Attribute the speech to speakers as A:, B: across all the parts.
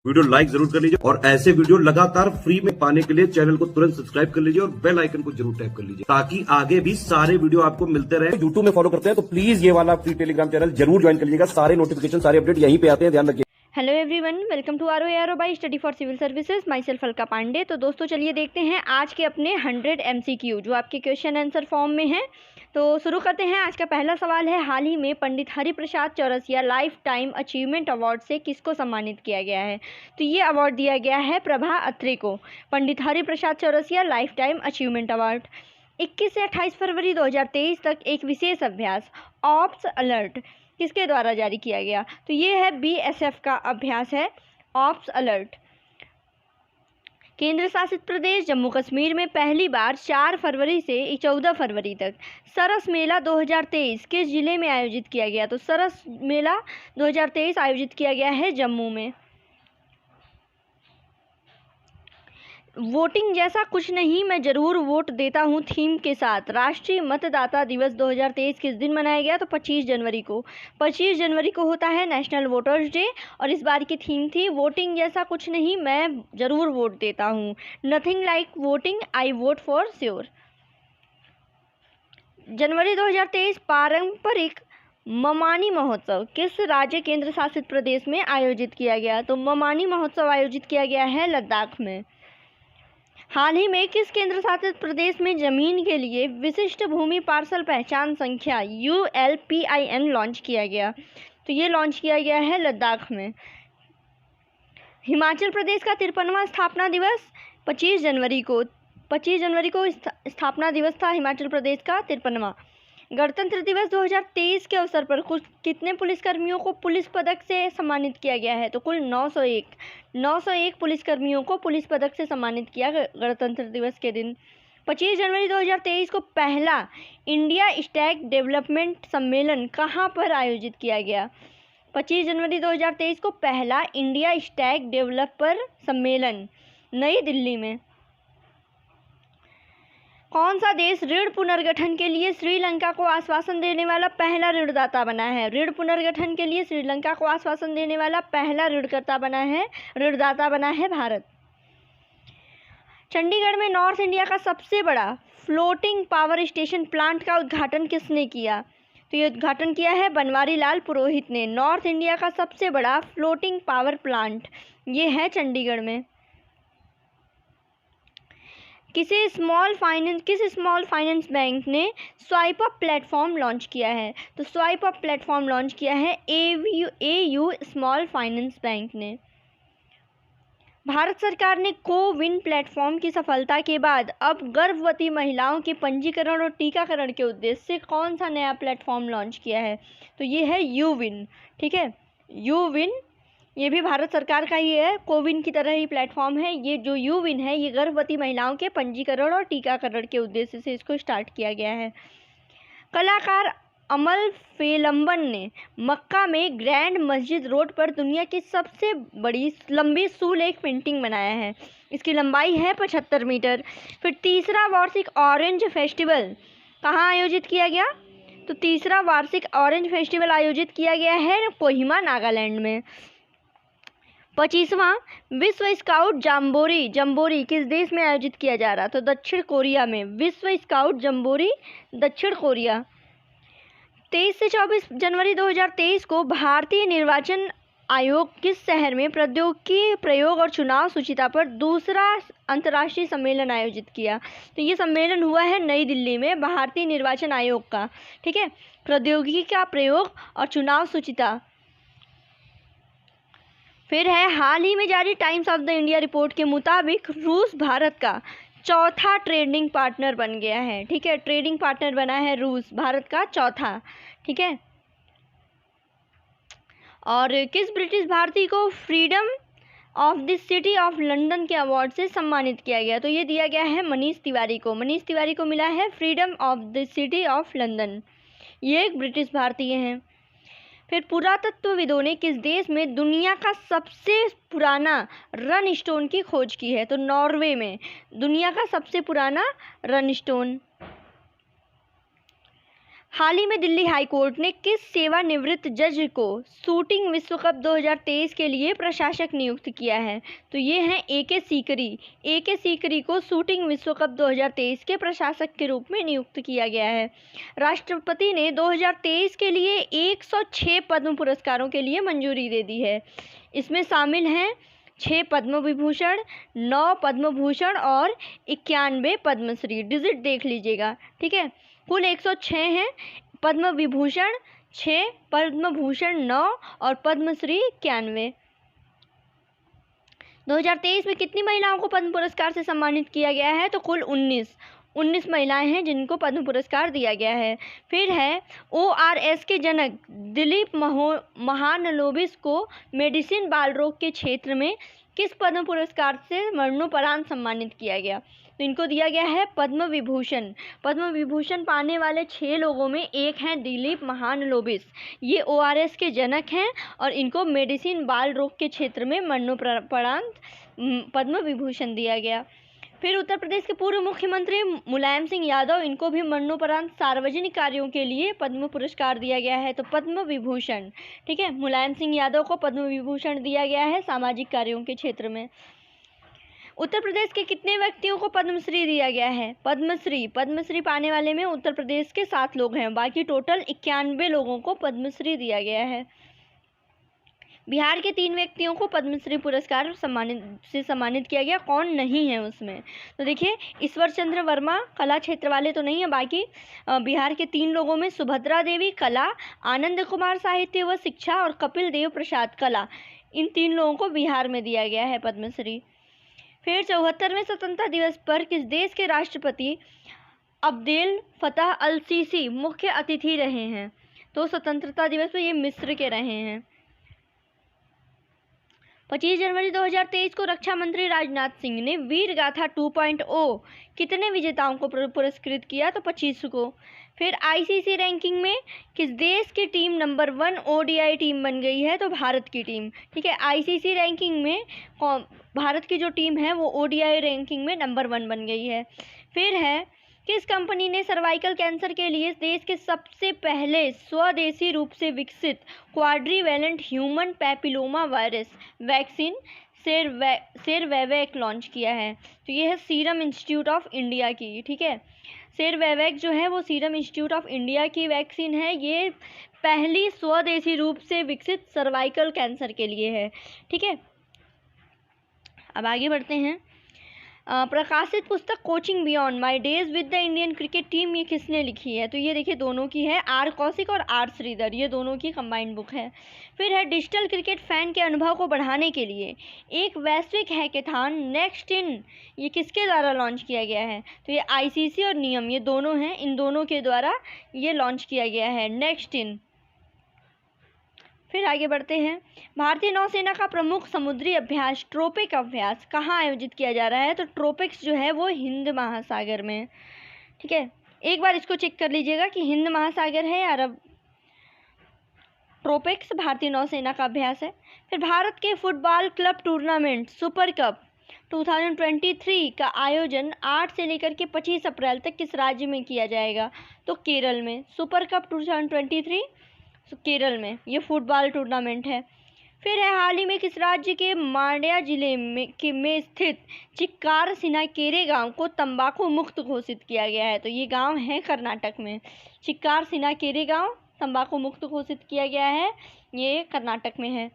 A: Video like जरूर कर लीजिए और ऐसे वीडियो लगातार फ्री में पाने के लिए चैनल को तुरंत सब्सक्राइब कर लीजिए और बेल आइकन को जरूर टैप कर लीजिए ताकि आगे भी सारे वीडियो आपको मिलते रहे। यूट्यूब में फॉलो करते हैं तो प्लीज ये वाला फ्री टेलीग्राम चैनल जरूर ज्वाइन कर लीजिएगा। सारे नोटिफिकेशन सारे अपडेट यहीं पे आते हैं, ध्यान रखिए।
B: Hello everyone, welcome to R by study for civil services. Myself Alka Pandey. तो दोस्तों चलिए देखते हैं आज के अपने 100 MCQ जो आपके क्वेश्चन आंसर फॉर्म में हैं। तो शुरू करते हैं। आज का पहला सवाल है, हाल ही में Pandit Hariprasad Chaurasia life time achievement award से किसको सम्मानित किया गया है? तो ये अवार्ड दिया गया है प्रभा अत्रे को। Pandit Hariprasad Chaurasia life time achievement award. 21 से 28 फरवरी 2023 तक एक विशेष अभ्यास ऑप्स अलर्ट किसके द्वारा जारी किया गया? तो ये है BSF का अभ्यास है ऑप्स अलर्ट। केंद्र शासित प्रदेश जम्मू कश्मीर में पहली बार 4 फरवरी से 14 फरवरी तक सरस मेला 2023 किस जिले में आयोजित किया गया? तो सरस मेला 2023 आयोजित किया गया है जम्मू में। वोटिंग जैसा कुछ नहीं, मैं ज़रूर वोट देता हूं थीम के साथ राष्ट्रीय मतदाता दिवस 2023 किस दिन मनाया गया? तो 25 जनवरी को। 25 जनवरी को होता है नेशनल वोटर्स डे और इस बार की थीम थी वोटिंग जैसा कुछ नहीं, मैं ज़रूर वोट देता हूं। Nothing like voting, I vote for sure. जनवरी 2023 पारंपरिक ममानी महोत्सव किस राज्य केंद्र शासित प्रदेश में आयोजित किया गया? तो ममानी महोत्सव आयोजित किया गया है लद्दाख में। हाल ही में किस केंद्र शासित प्रदेश में जमीन के लिए विशिष्ट भूमि पार्सल पहचान संख्या ULPIN लॉन्च किया गया? तो ये लॉन्च किया गया है लद्दाख में। हिमाचल प्रदेश का 53वां स्थापना दिवस 25 जनवरी को। 25 जनवरी को स्थापना दिवस था हिमाचल प्रदेश का 53वां। गणतंत्र दिवस 2023 के अवसर पर कुल कितने पुलिसकर्मियों को पुलिस पदक से सम्मानित किया गया है? तो कुल 901 पुलिसकर्मियों को पुलिस पदक से सम्मानित किया गणतंत्र दिवस के दिन। 25 जनवरी 2023 को पहला इंडिया स्टैक डेवलपमेंट सम्मेलन कहाँ पर आयोजित किया गया? 25 जनवरी 2023 को पहला इंडिया स्टैक डेवलपर सम्मेलन नई दिल्ली में। कौन सा देश ऋण पुनर्गठन के लिए श्रीलंका को आश्वासन देने वाला पहला ऋणदाता बना है? ऋण पुनर्गठन के लिए श्रीलंका को आश्वासन देने वाला पहला ऋणदाता बना है भारत। चंडीगढ़ में नॉर्थ इंडिया का सबसे बड़ा फ्लोटिंग पावर स्टेशन प्लांट का उद्घाटन किसने किया? तो ये उद्घाटन किया है बनवारी लाल पुरोहित ने। नॉर्थ इंडिया का सबसे बड़ा फ्लोटिंग पावर प्लांट ये है चंडीगढ़ में। किस स्मॉल फाइनेंस बैंक ने स्वाइप अप प्लेटफॉर्म लॉन्च किया है? तो स्वाइप अप प्लेटफॉर्म लॉन्च किया है AU स्मॉल फाइनेंस बैंक ने। भारत सरकार ने कोविन प्लेटफॉर्म की सफलता के बाद अब गर्भवती महिलाओं के पंजीकरण और टीकाकरण के उद्देश्य से कौन सा नया प्लेटफॉर्म लॉन्च किया है? तो ये है यूविन। ठीक है, यूविन ये भी भारत सरकार का ही है, कोविन की तरह ही प्लेटफॉर्म है। ये जो यूविन है ये गर्भवती महिलाओं के पंजीकरण और टीकाकरण के उद्देश्य से इसको स्टार्ट किया गया है। कलाकार अमल फेलम्बन ने मक्का में ग्रैंड मस्जिद रोड पर दुनिया की सबसे बड़ी लंबी सुलेख पेंटिंग बनाया है। इसकी लंबाई है 75 मीटर। फिर तीसरा वार्षिक ऑरेंज फेस्टिवल कहाँ आयोजित किया गया? तो तीसरा वार्षिक ऑरेंज फेस्टिवल आयोजित किया गया है कोहिमा नागालैंड में। 25वां विश्व स्काउट जम्बोरी किस देश में आयोजित किया जा रहा? तो दक्षिण कोरिया में। विश्व स्काउट जम्बोरी दक्षिण कोरिया। 23 से 24 जनवरी 2023 को भारतीय निर्वाचन आयोग किस शहर में प्रौद्योगिकी प्रयोग और चुनाव शुचिता पर दूसरा अंतर्राष्ट्रीय सम्मेलन आयोजित किया? तो ये सम्मेलन हुआ है नई दिल्ली में भारतीय निर्वाचन आयोग का। ठीक है, प्रौद्योगिकी का प्रयोग और चुनाव शुचिता। फिर है हाल ही में जारी times of the India report के मुताबिक रूस भारत का चौथा ट्रेडिंग पार्टनर बन गया है। ठीक है, ट्रेडिंग पार्टनर बना है रूस भारत का चौथा। ठीक है, और किस ब्रिटिश भारतीय को freedom of the city of London के अवार्ड से सम्मानित किया गया? तो ये दिया गया है मनीष तिवारी को। मनीष तिवारी को मिला है freedom of the city of London. ये एक ब्रिटिश भारतीय हैं। फिर पुरातत्वविदों ने किस देश में दुनिया का सबसे पुराना रन स्टोन की खोज की है? तो नॉर्वे में दुनिया का सबसे पुराना रन स्टोन। हाल ही में दिल्ली हाई कोर्ट ने किस सेवानिवृत्त जज को शूटिंग विश्व कप 2023 के लिए प्रशासक नियुक्त किया है? तो ये हैं ए.के. सीकरी। ए.के. सीकरी को शूटिंग विश्व कप 2023 के प्रशासक के रूप में नियुक्त किया गया है। राष्ट्रपति ने 2023 के लिए 106 पद्म पुरस्कारों के लिए मंजूरी दे दी है। इसमें शामिल हैं 6 पद्म विभूषण, 9 पद्म भूषण और 91 पद्मश्री। डिजिट देख लीजिएगा, ठीक है। कुल 106 हैं। पद्म विभूषण 6, पद्म भूषण 9 और पद्मश्री 91। 2023 में कितनी महिलाओं को पद्म पुरस्कार से सम्मानित किया गया है? तो कुल 19 महिलाएं हैं जिनको पद्म पुरस्कार दिया गया है। फिर है ORS के जनक दिलीप महालनोबिस को मेडिसिन बाल रोग के क्षेत्र में किस पद्म पुरस्कार से मरणोपरांत सम्मानित किया गया? तो इनको दिया गया है पद्म विभूषण। पद्म विभूषण पाने वाले 6 लोगों में एक हैं दिलीप महालनोबिस। ये ORS के जनक हैं और इनको मेडिसिन बाल रोग के क्षेत्र में मरणोपरांत पद्म विभूषण दिया गया। फिर उत्तर प्रदेश के पूर्व मुख्यमंत्री मुलायम सिंह यादव, इनको भी मरणोपरांत सार्वजनिक कार्यों के लिए पद्म पुरस्कार दिया गया है, तो पद्म विभूषण, ठीक है। मुलायम सिंह यादव को पद्म विभूषण दिया गया है सामाजिक कार्यों के क्षेत्र में। उत्तर प्रदेश के कितने व्यक्तियों को पद्मश्री दिया गया है? पद्मश्री पाने वाले में उत्तर प्रदेश के 7 लोग हैं, बाकी टोटल 91 लोगों को पद्मश्री दिया गया है। बिहार के 3 व्यक्तियों को पद्मश्री पुरस्कार सम्मानित किया गया। कौन नहीं है उसमें? तो देखिए, ईश्वर चंद्र वर्मा कला क्षेत्र वाले तो नहीं है, बाकी बिहार के 3 लोगों में सुभद्रा देवी कला, आनंद कुमार साहित्य व शिक्षा और कपिल देव प्रसाद कला, इन 3 लोगों को बिहार में दिया गया है पद्मश्री। फिर 74वें स्वतंत्रता दिवस पर किस देश के राष्ट्रपति अब्देल फतह अल सीसी मुख्य अतिथि रहे हैं? तो स्वतंत्रता दिवस पर ये मिस्र के रहे हैं। 25 जनवरी 2023 को रक्षा मंत्री राजनाथ सिंह ने वीर गाथा 2.0 कितने विजेताओं को पुरस्कृत किया? तो 25 को। फिर ICC रैंकिंग में किस देश की टीम नंबर 1 ODI टीम बन गई है? तो भारत की टीम, ठीक है। ICC रैंकिंग में भारत की जो टीम है वो ODI रैंकिंग में नंबर 1 बन गई है। फिर है किस कंपनी ने सर्वाइकल कैंसर के लिए देश के सबसे पहले स्वदेशी रूप से विकसित quadrivalent human papilloma virus vaccine Cervavac launch किया है? तो ये है सीरम इंस्टीट्यूट ऑफ इंडिया की, ठीक है। सेरवैवेक जो है वो सीरम इंस्टीट्यूट ऑफ इंडिया की वैक्सीन है। ये पहली स्वदेशी रूप से विकसित सर्वाइकल कैंसर के लिए है, ठीक है। अब आगे बढ़ते हैं। प्रकाशित पुस्तक coaching beyond my days with the Indian cricket team, ये किसने लिखी है? तो ये देखिए दोनों की है, R कौशिक और R श्रीधर, ये दोनों की कंबाइंड बुक है। फिर है डिजिटल क्रिकेट फैन के अनुभव को बढ़ाने के लिए एक वैश्विक हैकेथॉन नेक्स्ट इन, ये किसके द्वारा लॉन्च किया गया है? तो ये ICC और नियम, ये दोनों हैं, इन दोनों के द्वारा ये लॉन्च किया गया है नेक्स्ट इन। फिर आगे बढ़ते हैं। भारतीय नौसेना का प्रमुख समुद्री अभ्यास ट्रोपिक अभ्यास कहाँ आयोजित किया जा रहा है? तो ट्रोपिक्स जो है वो हिंद महासागर में, ठीक है। एक बार इसको चेक कर लीजिएगा कि हिंद महासागर है या अरब। ट्रोपिक्स भारतीय नौसेना का अभ्यास है। फिर भारत के football club tournament super cup 2023 का आयोजन 8 से लेकर के 25 अप्रैल तक किस राज्य में किया जाएगा? तो केरल में। सुपर कप 2023 केरल में ये फुटबॉल टूर्नामेंट है। फिर है हाल ही में किस राज्य के मांड्या जिले में स्थित चिक्कार सिनाकेरे गांव को तंबाकू मुक्त घोषित किया गया है? तो ये गांव है कर्नाटक में। चिक्कार सिनाकेरे गांव तंबाकू मुक्त घोषित किया गया है, ये कर्नाटक में है।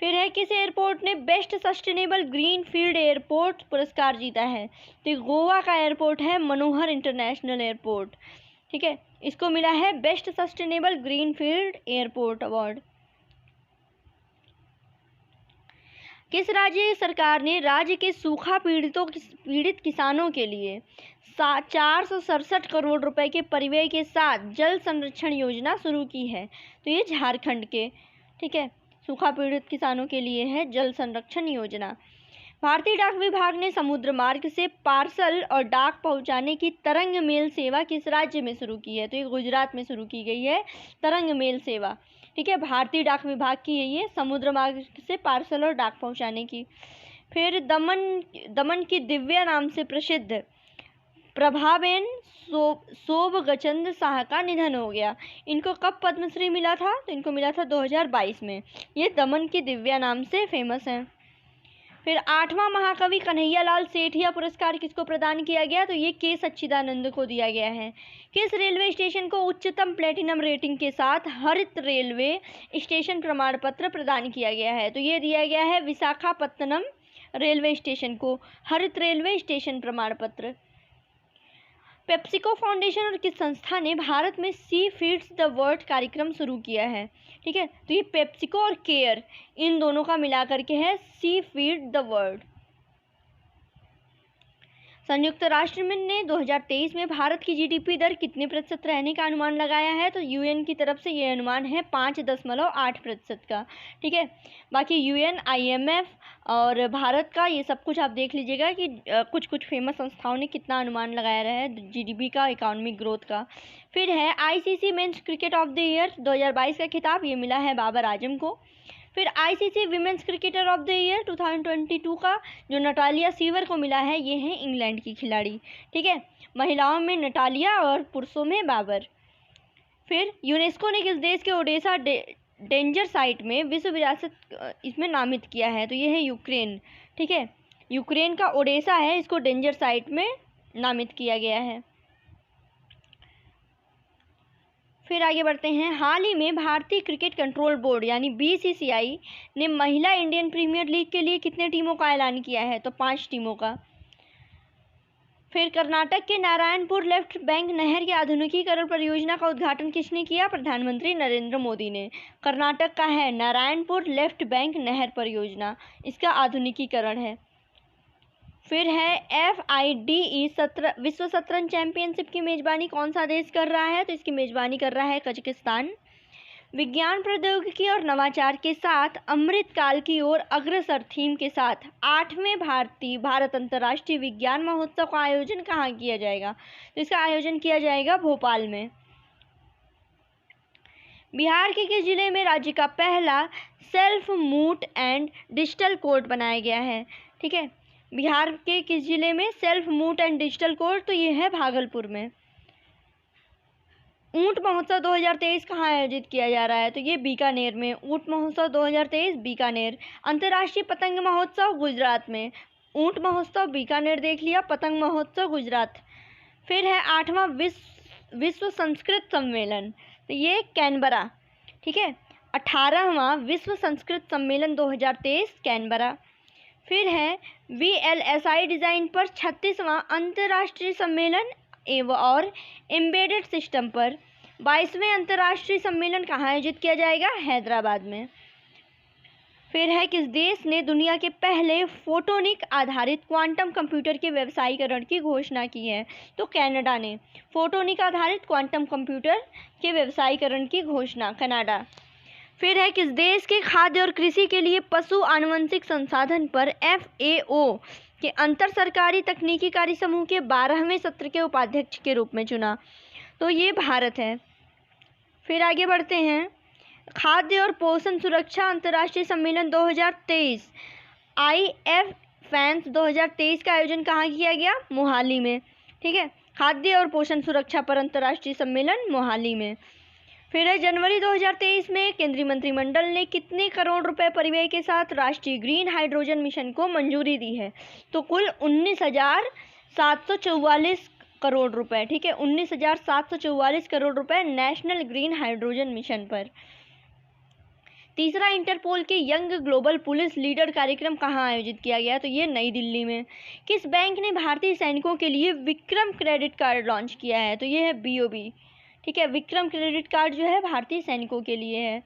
B: फिर है किस एयरपोर्ट ने best sustainable green field airport पुरस्कार जीता है? तो गोवा का एयरपोर्ट है मनोहर इंटरनेशनल एयरपोर्ट, ठीक है। इसको मिला है best sustainable green field airport award. किस राज्य सरकार ने राज्य के सूखा पीड़ित किसानों के लिए 467 करोड़ रुपए के परिव्यय के साथ जल संरक्षण योजना शुरू की है? तो ये झारखंड के, ठीक है, सूखा पीड़ित किसानों के लिए है जल संरक्षण योजना। भारतीय डाक विभाग ने समुद्र मार्ग से पार्सल और डाक पहुंचाने की तरंग मेल सेवा किस राज्य में शुरू की है? तो ये गुजरात में शुरू की गई है तरंग मेल सेवा, ठीक है। भारतीय डाक विभाग की है ये, समुद्र मार्ग से पार्सल और डाक पहुंचाने की। फिर दमन की दिव्या नाम से प्रसिद्ध प्रभाबेन सोबगचंद शाह का निधन हो गया। इनको कब पद्मश्री मिला था? तो इनको मिला था 2022 में। ये दमन की दिव्या नाम से फेमस हैं। फिर 8वां महाकवि कन्हैयालाल सेठिया पुरस्कार किसको प्रदान किया गया? तो ये के सच्चिदानंद को दिया गया है। किस रेलवे स्टेशन को उच्चतम प्लेटिनम रेटिंग के साथ हरित रेलवे स्टेशन प्रमाण पत्र प्रदान किया गया है? तो ये दिया गया है विशाखापत्तनम रेलवे स्टेशन को हरित रेलवे स्टेशन प्रमाण पत्र। पेप्सिको फाउंडेशन और किस संस्था ने भारत में सी फीड्स द वर्ल्ड कार्यक्रम शुरू किया है? ठीक है, तो ये पेप्सिको और केयर इन दोनों का मिला करके है सी फीड द वर्ल्ड। संयुक्त राष्ट्र ने 2023 में भारत की जीडीपी दर कितने प्रतिशत रहने का अनुमान लगाया है? तो यूएन की तरफ से ये अनुमान है 5.8% का। ठीक है, बाकी यूएन, आईएमएफ और भारत का ये सब कुछ आप देख लीजिएगा कि कुछ कुछ फेमस संस्थाओं ने कितना अनुमान लगाया है जीडीपी का, इकोनॉमिक ग्रोथ का। फिर है ICC men's cricket of the year 2022 का खिताब ये मिला है बाबर आजम को। फिर ICC women's cricketer of the year 2022 का जो नटालिया सीवर को मिला है ये है इंग्लैंड की खिलाड़ी। ठीक है, महिलाओं में नटालिया और पुरुषों में बाबर। फिर यूनेस्को ने किस देश के ओडेसा डेंजर साइट में विश्व विरासत इसमें नामित किया है? तो ये है यूक्रेन। ठीक है, यूक्रेन का ओडेसा है, इसको डेंजर साइट में नामित किया गया है। फिर आगे बढ़ते हैं। हाल ही में भारतीय क्रिकेट कंट्रोल बोर्ड यानी बीसीसीआई ने महिला इंडियन प्रीमियर लीग के लिए कितने टीमों का ऐलान किया है? तो 5 टीमों का। फिर कर्नाटक के नारायणपुर लेफ्ट बैंक नहर के आधुनिकीकरण परियोजना का उद्घाटन किसने किया? प्रधानमंत्री नरेंद्र मोदी ने। कर्नाटक का है नारायणपुर लेफ्ट बैंक नहर परियोजना, इसका आधुनिकीकरण है। फिर है FIDE विश्व शतरंज चैंपियनशिप की मेजबानी कौन सा देश कर रहा है? तो इसकी मेजबानी कर रहा है कजाकिस्तान। विज्ञान प्रौद्योगिकी और नवाचार के साथ अमृतकाल की ओर अग्रसर थीम के साथ 8वें भारत अंतर्राष्ट्रीय विज्ञान महोत्सव का आयोजन कहाँ किया जाएगा? तो इसका आयोजन किया जाएगा भोपाल में। बिहार के किस जिले में राज्य का पहला self moot and digital court बनाया गया है? ठीक है, बिहार के किस जिले में self moot and digital court? तो ये है भागलपुर में। ऊंट महोत्सव 2023 कहाँ आयोजित किया जा रहा है? तो ये बीकानेर में। ऊंट महोत्सव 2023 बीकानेर। अंतर्राष्ट्रीय पतंग महोत्सव गुजरात में। ऊंट महोत्सव बीकानेर देख लिया, पतंग महोत्सव गुजरात। फिर है 8वां विश्व संस्कृत सम्मेलन, तो ये कैनबरा। ठीक है, 18वां विश्व संस्कृत सम्मेलन 2023 कैनबरा। फिर है VLSI डिज़ाइन पर 36वां अंतर्राष्ट्रीय सम्मेलन और एम्बेडेड सिस्टम पर 22वें अंतर्राष्ट्रीय सम्मेलन कहाँ आयोजित किया जाएगा? हैदराबाद में। फिर है किस देश ने दुनिया के पहले फोटोनिक आधारित क्वांटम कंप्यूटर के व्यवसायीकरण की घोषणा की है? तो कनाडा ने फोटोनिक आधारित क्वांटम कंप्यूटर के व्यवसायीकरण की घोषणा, कनाडा। फिर है किस देश के खाद्य और कृषि के लिए पशु आनुवंशिक संसाधन पर FAO के अंतर सरकारी तकनीकी कार्य समूह के 12वें सत्र के उपाध्यक्ष के रूप में चुना? तो ये भारत है। फिर आगे बढ़ते हैं। खाद्य और पोषण सुरक्षा अंतर्राष्ट्रीय सम्मेलन 2023 IFFANS 2023 का आयोजन कहाँ किया गया? मोहाली में। ठीक है, खाद्य और पोषण सुरक्षा पर अंतर्राष्ट्रीय सम्मेलन मोहाली में। फिर है जनवरी 2023 में केंद्रीय मंत्रिमंडल ने कितने करोड़ रुपए परिव्यय के साथ राष्ट्रीय ग्रीन हाइड्रोजन मिशन को मंजूरी दी है? तो कुल 19,744 करोड़ रुपए। ठीक है, 19,744 करोड़ रुपए नेशनल ग्रीन हाइड्रोजन मिशन पर। तीसरा इंटरपोल के यंग ग्लोबल पुलिस लीडर कार्यक्रम कहाँ आयोजित किया गया? तो ये नई दिल्ली में। किस बैंक ने भारतीय सैनिकों के लिए विक्रम क्रेडिट कार्ड लॉन्च किया है? तो ये है BOB। ठीक है, विक्रम क्रेडिट कार्ड जो है भारतीय सैनिकों के लिए है।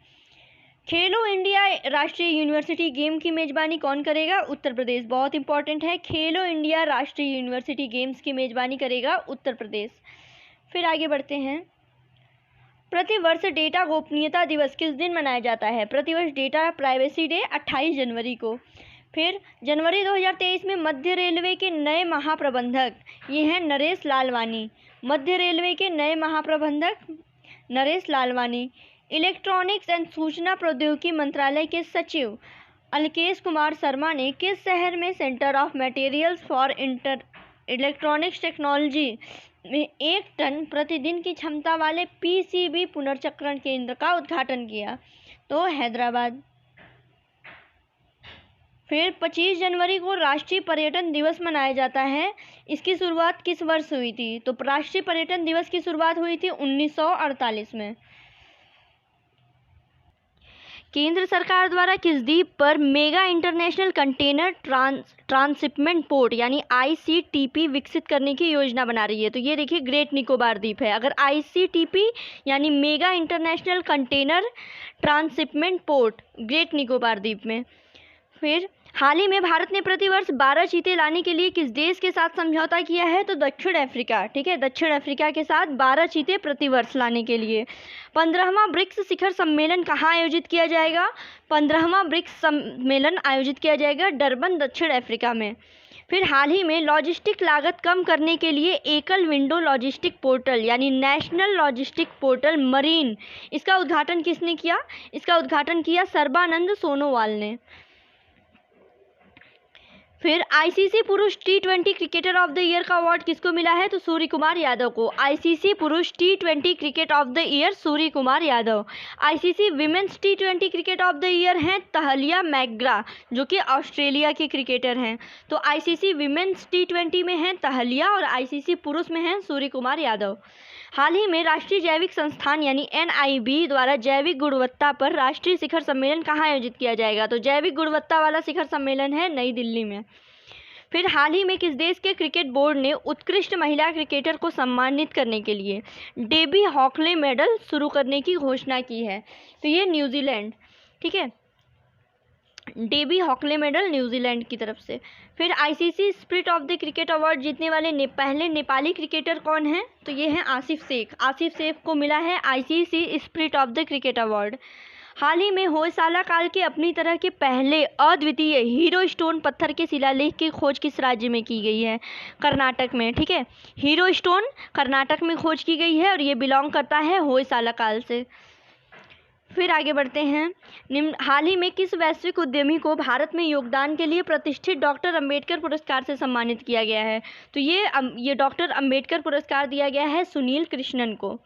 B: खेलो इंडिया राष्ट्रीय यूनिवर्सिटी गेम की मेजबानी कौन करेगा? उत्तर प्रदेश। बहुत इंपॉर्टेंट है, खेलो इंडिया राष्ट्रीय यूनिवर्सिटी गेम्स की मेजबानी करेगा उत्तर प्रदेश। फिर आगे बढ़ते हैं। प्रतिवर्ष डेटा गोपनीयता दिवस किस दिन मनाया जाता है? प्रतिवर्ष डेटा प्राइवेसी डे 28 जनवरी को। फिर जनवरी 2023 में मध्य रेलवे के नए महाप्रबंधक ये हैं नरेश लालवानी। मध्य रेलवे के नए महाप्रबंधक नरेश लालवानी। इलेक्ट्रॉनिक्स एंड सूचना प्रौद्योगिकी मंत्रालय के सचिव अलकेश कुमार शर्मा ने किस शहर में centre of materials for electronics technology में 1 टन प्रतिदिन की क्षमता वाले पीसीबी पुनर्चक्रण केंद्र का उद्घाटन किया, तो हैदराबाद। फिर 25 जनवरी को राष्ट्रीय पर्यटन दिवस मनाया जाता है। इसकी शुरुआत किस वर्ष हुई थी? तो राष्ट्रीय पर्यटन दिवस की शुरुआत हुई थी 1948 में। केंद्र सरकार द्वारा किस द्वीप पर mega international container transshipment port यानी ICTP विकसित करने की योजना बना रही है? तो ये देखिए ग्रेट निकोबार द्वीप है। अगर ICTP यानी mega international container transshipment port great Nicobar द्वीप में। फिर हाल ही में भारत ने प्रतिवर्ष 12 चीते लाने के लिए किस देश के साथ समझौता किया है? तो दक्षिण अफ्रीका। ठीक है, दक्षिण अफ्रीका के साथ 12 चीते प्रतिवर्ष लाने के लिए। 15वां ब्रिक्स शिखर सम्मेलन कहाँ आयोजित किया जाएगा? 15वां ब्रिक्स सम्मेलन आयोजित किया जाएगा डरबन, दक्षिण अफ्रीका में। फिर हाल ही में लॉजिस्टिक लागत कम करने के लिए एकल विंडो लॉजिस्टिक पोर्टल यानी नेशनल लॉजिस्टिक पोर्टल मरीन, इसका उद्घाटन किसने किया? इसका उद्घाटन किया सर्बानंद सोनोवाल ने। फिर ICC पुरुष T20 cricketer of the year का अवार्ड किसको मिला है? तो सूर्य कुमार यादव को। ICC पुरुष T20 cricket of the year Surya Kumar Yadav. ICC women's T20 cricket of the year हैं तहलिया मैकग्रा, जो कि ऑस्ट्रेलिया की क्रिकेटर हैं। तो ICC विमेंस T20 में हैं तहलिया और ICC पुरुष में हैं सूर्य कुमार यादव। हाल ही में राष्ट्रीय जैविक संस्थान यानी NIB द्वारा जैविक गुणवत्ता पर राष्ट्रीय शिखर सम्मेलन कहाँ आयोजित किया जाएगा? तो जैविक गुणवत्ता वाला शिखर सम्मेलन है नई दिल्ली में। फिर हाल ही में किस देश के क्रिकेट बोर्ड ने उत्कृष्ट महिला क्रिकेटर को सम्मानित करने के लिए डेबी हॉकले मेडल शुरू करने की घोषणा की है? तो ये न्यूजीलैंड। ठीक है, डेबी हॉकले मेडल न्यूजीलैंड की तरफ से। फिर ICC spirit of the cricket award जीतने वाले पहले नेपाली क्रिकेटर कौन हैं? तो ये हैं आसिफ शेख। आसिफ शेख को मिला है ICC spirit of the cricket award. हाल ही में होयसाला काल के अपनी तरह के पहले अद्वितीय हीरो स्टोन पत्थर के शिलालेख की खोज किस राज्य में की गई है? कर्नाटक में। ठीक है, हीरो स्टोन कर्नाटक में खोज की गई है और ये बिलोंग करता है होयसाला काल से। फिर आगे बढ़ते हैं। हाल ही में किस वैश्विक उद्यमी को भारत में योगदान के लिए प्रतिष्ठित डॉक्टर अंबेडकर पुरस्कार से सम्मानित किया गया है? तो ये डॉक्टर अंबेडकर पुरस्कार दिया गया है सुनील कृष्णन को।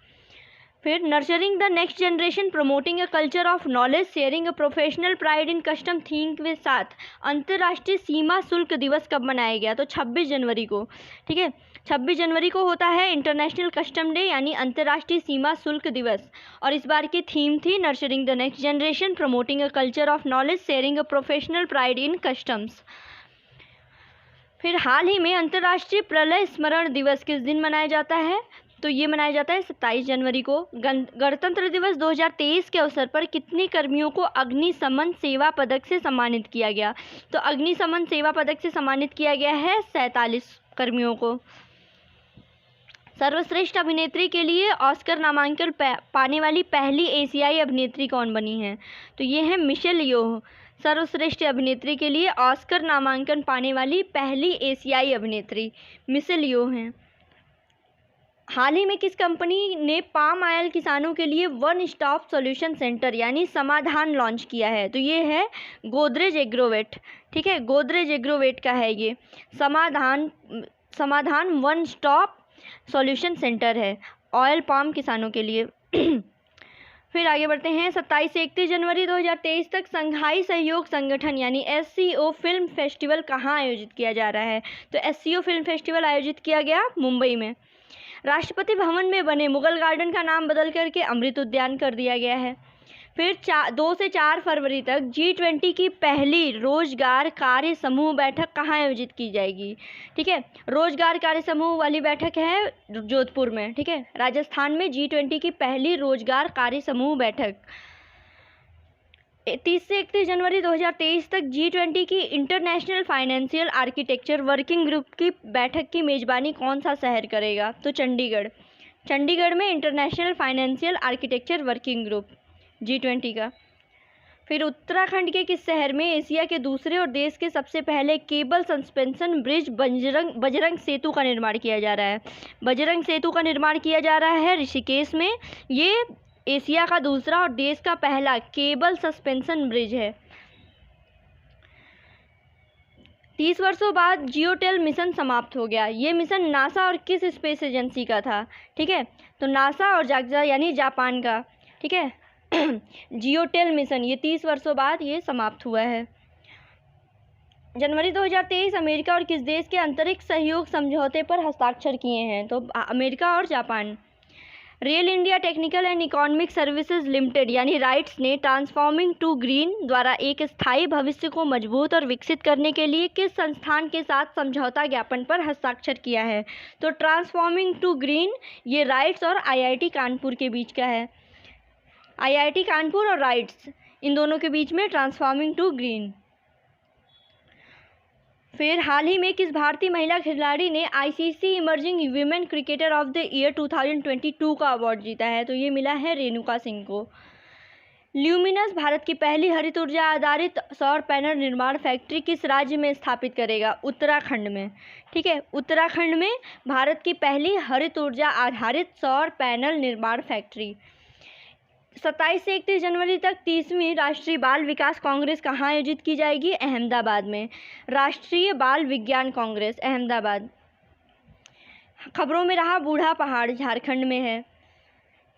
B: फिर nurturing the next generation promoting a culture of knowledge sharing a professional pride in custom theme के साथ अंतर्राष्ट्रीय सीमा शुल्क दिवस कब मनाया गया? तो 26 जनवरी को। ठीक है, 26 जनवरी को होता है इंटरनेशनल कस्टम डे यानी अंतर्राष्ट्रीय सीमा शुल्क दिवस। और इस बार की थीम थी nurturing the next generation promoting a culture of knowledge sharing a professional pride in customs. फिर हाल ही में अंतर्राष्ट्रीय प्रलय स्मरण दिवस किस दिन मनाया जाता है? तो ये मनाया जाता है 27 जनवरी को। गणतंत्र दिवस 2023 के अवसर पर कितने कर्मियों को अग्निशमन सेवा पदक से सम्मानित किया गया? तो अग्निशमन सेवा पदक से सम्मानित किया गया है 47 कर्मियों को। सर्वश्रेष्ठ अभिनेत्री के लिए ऑस्कर नामांकन पाने वाली पहली एशियाई अभिनेत्री कौन बनी है? तो ये है मिशेल योह। सर्वश्रेष्ठ अभिनेत्री के लिए ऑस्कर नामांकन पाने वाली पहली एशियाई अभिनेत्री मिशेल योह हैं। हाल ही में किस कंपनी ने पाम ऑयल किसानों के लिए वन स्टॉप सॉल्यूशन सेंटर यानी समाधान लॉन्च किया है? तो ये है गोदरेज एग्रोवेट। ठीक है, गोदरेज एग्रोवेट का है ये समाधान वन स्टॉप सॉल्यूशन सेंटर है ऑयल पाम किसानों के लिए। फिर आगे बढ़ते हैं। 27 से 31 जनवरी 2023 तक संघाई सहयोग संगठन यानी SCO फिल्म फेस्टिवल कहाँ आयोजित किया जा रहा है? तो SCO फिल्म फेस्टिवल आयोजित किया गया मुंबई में। राष्ट्रपति भवन में बने मुगल गार्डन का नाम बदल करके अमृत उद्यान कर दिया गया है। फिर 2 से 4 फरवरी तक G20 की पहली रोजगार कार्य समूह बैठक कहाँ आयोजित की जाएगी? ठीक है, रोजगार कार्य समूह वाली बैठक है जोधपुर में। ठीक है, राजस्थान में G20 की पहली रोजगार कार्य समूह बैठक। 30 से 31 जनवरी 2023 तक G20 की international financial architecture working group की बैठक की मेजबानी कौन सा शहर करेगा? तो चंडीगढ़। चंडीगढ़ में international financial architecture working group G20 का। फिर उत्तराखंड के किस शहर में एशिया के दूसरे और देश के सबसे पहले केबल सस्पेंशन ब्रिज बजरंग सेतु का निर्माण किया जा रहा है? बजरंग सेतु का निर्माण किया जा रहा है ऋषिकेश में। ये एशिया का दूसरा और देश का पहला केबल सस्पेंशन ब्रिज है। 30 वर्षों बाद जियोटेल मिशन समाप्त हो गया। ये मिशन नासा और किस स्पेस एजेंसी का था? ठीक है, तो नासा और जाग्जा यानी जापान का। ठीक है जियोटेल मिशन ये 30 वर्षों बाद ये समाप्त हुआ है। जनवरी 2023 अमेरिका और किस देश के अंतरिक्ष सहयोग समझौते पर हस्ताक्षर किए हैं? तो अमेरिका और Japan. Rail India technical and economic services limited यानी राइट्स ने ट्रांसफॉर्मिंग टू ग्रीन द्वारा एक स्थायी भविष्य को मजबूत और विकसित करने के लिए किस संस्थान के साथ समझौता ज्ञापन पर हस्ताक्षर किया है? तो ट्रांसफॉर्मिंग टू ग्रीन ये राइट्स और आईआईटी कानपुर के बीच का है। आईआईटी कानपुर और राइट्स इन दोनों के बीच में ट्रांसफॉर्मिंग टू ग्रीन। फिर हाल ही में किस भारतीय महिला खिलाड़ी ने ICC emerging women cricketer of the year 2022 का अवार्ड जीता है? तो ये मिला है रेणुका सिंह को। ल्यूमिनस भारत की पहली हरित ऊर्जा आधारित सौर पैनल निर्माण फैक्ट्री किस राज्य में स्थापित करेगा? उत्तराखंड में। ठीक है, उत्तराखंड में भारत की पहली हरित ऊर्जा आधारित सौर पैनल निर्माण फैक्ट्री। 27 से 31 जनवरी तक 30वीं राष्ट्रीय बाल विकास कांग्रेस कहाँ आयोजित की जाएगी? अहमदाबाद में। राष्ट्रीय बाल विज्ञान कांग्रेस अहमदाबाद। खबरों में रहा बूढ़ा पहाड़ झारखंड में है।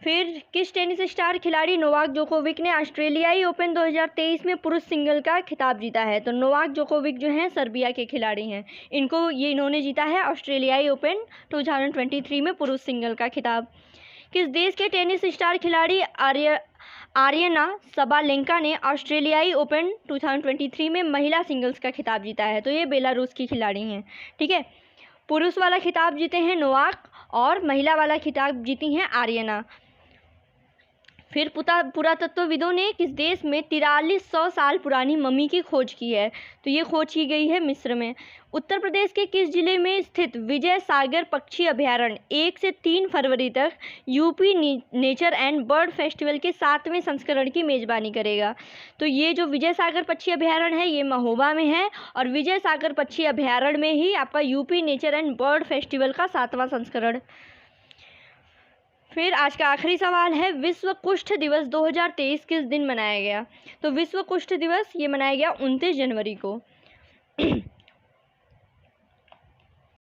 B: फिर किस टेनिस स्टार खिलाड़ी नोवाक जोकोविक ने ऑस्ट्रेलियाई ओपन 2023 में पुरुष सिंगल का खिताब जीता है? तो नोवाक जोकोविक जो हैं सर्बिया के खिलाड़ी हैं, इन्होंने जीता है ऑस्ट्रेलियाई ओपन 2023 में पुरुष सिंगल का खिताब। किस देश के टेनिस स्टार खिलाड़ी आर्यना सबालेंका ने ऑस्ट्रेलियाई ओपन 2023 में महिला सिंगल्स का खिताब जीता है? तो ये बेलारूस की खिलाड़ी हैं। ठीक है, पुरुष वाला खिताब जीते हैं नोवाक और महिला वाला खिताब जीती हैं आर्यना। फिर पुरातत्वविदों ने किस देश में 4300 साल पुरानी मम्मी की खोज की है? तो ये खोज की गई है मिस्र में। उत्तर प्रदेश के किस जिले में स्थित विजय सागर पक्षी अभयारण्य 1 से 3 फरवरी तक UP nature and bird festival के 7वें संस्करण की मेज़बानी करेगा? तो ये जो विजय सागर पक्षी अभयारण्य है ये महोबा में है और विजय सागर पक्षी अभयारण्य में ही आपका UP nature and bird festival का 7वां संस्करण। फिर आज का आखिरी सवाल है, विश्व कुष्ठ दिवस 2023 किस दिन मनाया गया? तो विश्व कुष्ठ दिवस ये मनाया गया 29 जनवरी को।